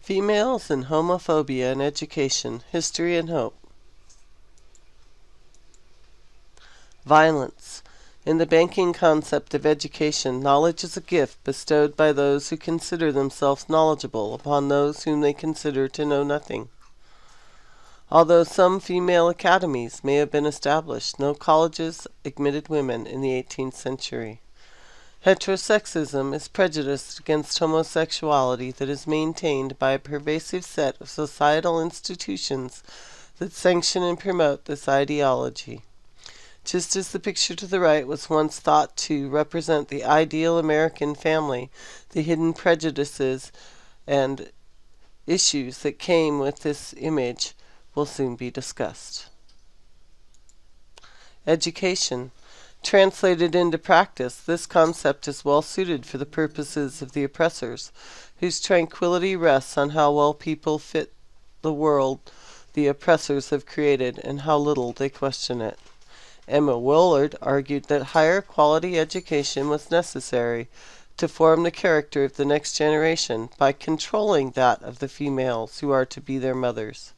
Females and Homophobia in Education, History and Hope. Violence. In the banking concept of education, knowledge is a gift bestowed by those who consider themselves knowledgeable upon those whom they consider to know nothing. Although some female academies may have been established, no colleges admitted women in the 18th century. Heterosexism is prejudice against homosexuality that is maintained by a pervasive set of societal institutions that sanction and promote this ideology. Just as the picture to the right was once thought to represent the ideal American family, the hidden prejudices and issues that came with this image will soon be discussed. Education. Translated into practice, this concept is well suited for the purposes of the oppressors, whose tranquility rests on how well people fit the world the oppressors have created and how little they question it. Emma Willard argued that higher quality education was necessary to form the character of the next generation by controlling that of the females who are to be their mothers.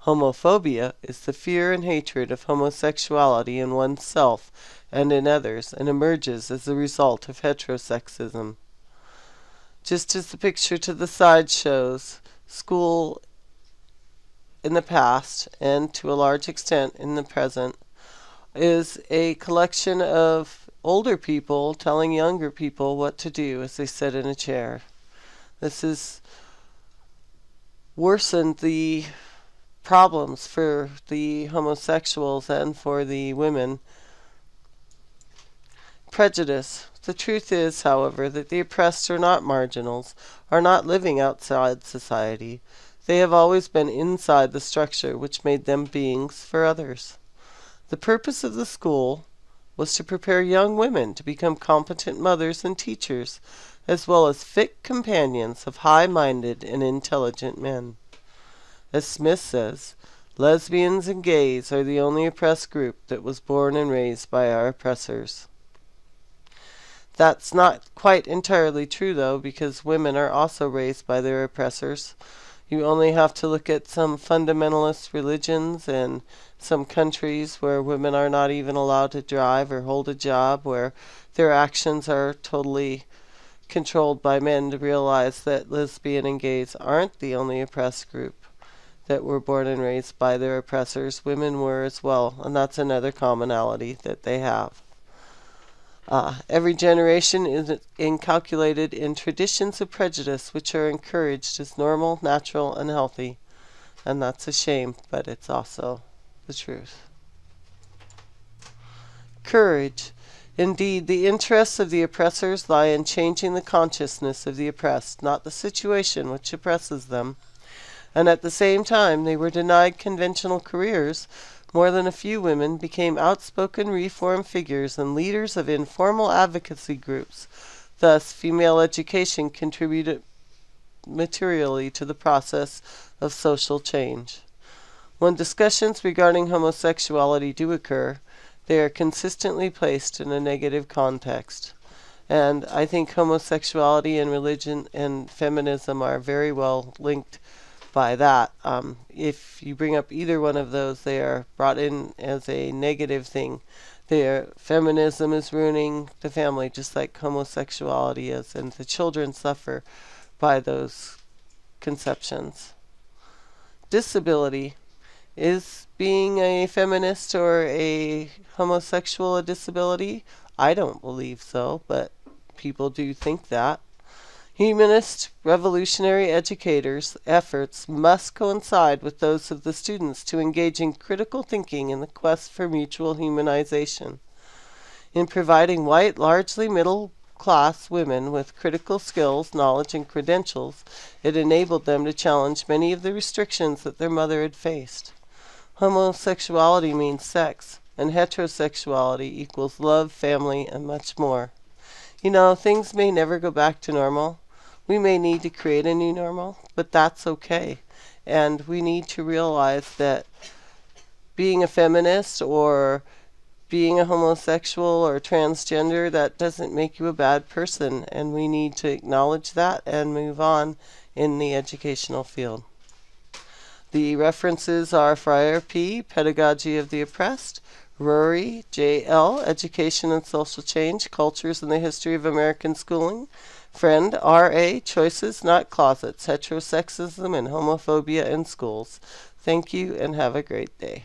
Homophobia is the fear and hatred of homosexuality in oneself and in others, and emerges as a result of heterosexism. Just as the picture to the side shows, school in the past, and to a large extent in the present, is a collection of older people telling younger people what to do as they sit in a chair. This has worsened the problems for the homosexuals and for the women. Prejudice. The truth is, however, that the oppressed are not marginals, are not living outside society. They have always been inside the structure which made them beings for others. The purpose of the school was to prepare young women to become competent mothers and teachers, as well as fit companions of high-minded and intelligent men. As Smith says, lesbians and gays are the only oppressed group that was born and raised by our oppressors. That's not quite entirely true, though, because women are also raised by their oppressors. You only have to look at some fundamentalist religions and some countries where women are not even allowed to drive or hold a job, where their actions are totally controlled by men, to realize that lesbian and gays aren't the only oppressed group that were born and raised by their oppressors. Women were as well, and that's another commonality that they have. Every generation is inculcated in traditions of prejudice which are encouraged as normal, natural, and healthy. And that's a shame, but it's also the truth. Courage. Indeed, the interests of the oppressors lie in changing the consciousness of the oppressed, not the situation which oppresses them. And at the same time they were denied conventional careers, more than a few women became outspoken reform figures and leaders of informal advocacy groups. Thus, female education contributed materially to the process of social change. When discussions regarding homosexuality do occur, they are consistently placed in a negative context. And I think homosexuality and religion and feminism are very well linked by that. If you bring up either one of those, they are brought in as a negative thing. Feminism is ruining the family just like homosexuality is, and the children suffer by those conceptions. Disability. Is being a feminist or a homosexual a disability? I don't believe so, but people do think that. Humanist revolutionary educators' efforts must coincide with those of the students to engage in critical thinking in the quest for mutual humanization. In providing white, largely middle-class women with critical skills, knowledge, and credentials, it enabled them to challenge many of the restrictions that their mother had faced. Homosexuality means sex, and heterosexuality equals love, family, and much more. You know, things may never go back to normal. We may need to create a new normal, but that's okay. And we need to realize that being a feminist or being a homosexual or transgender, that doesn't make you a bad person. And we need to acknowledge that and move on in the educational field. The references are Friar P., Pedagogy of the Oppressed, Rory J.L., Education and Social Change, Cultures and the History of American Schooling, Friend R.A., Choices, Not Closets, Heterosexism and Homophobia in Schools. Thank you and have a great day.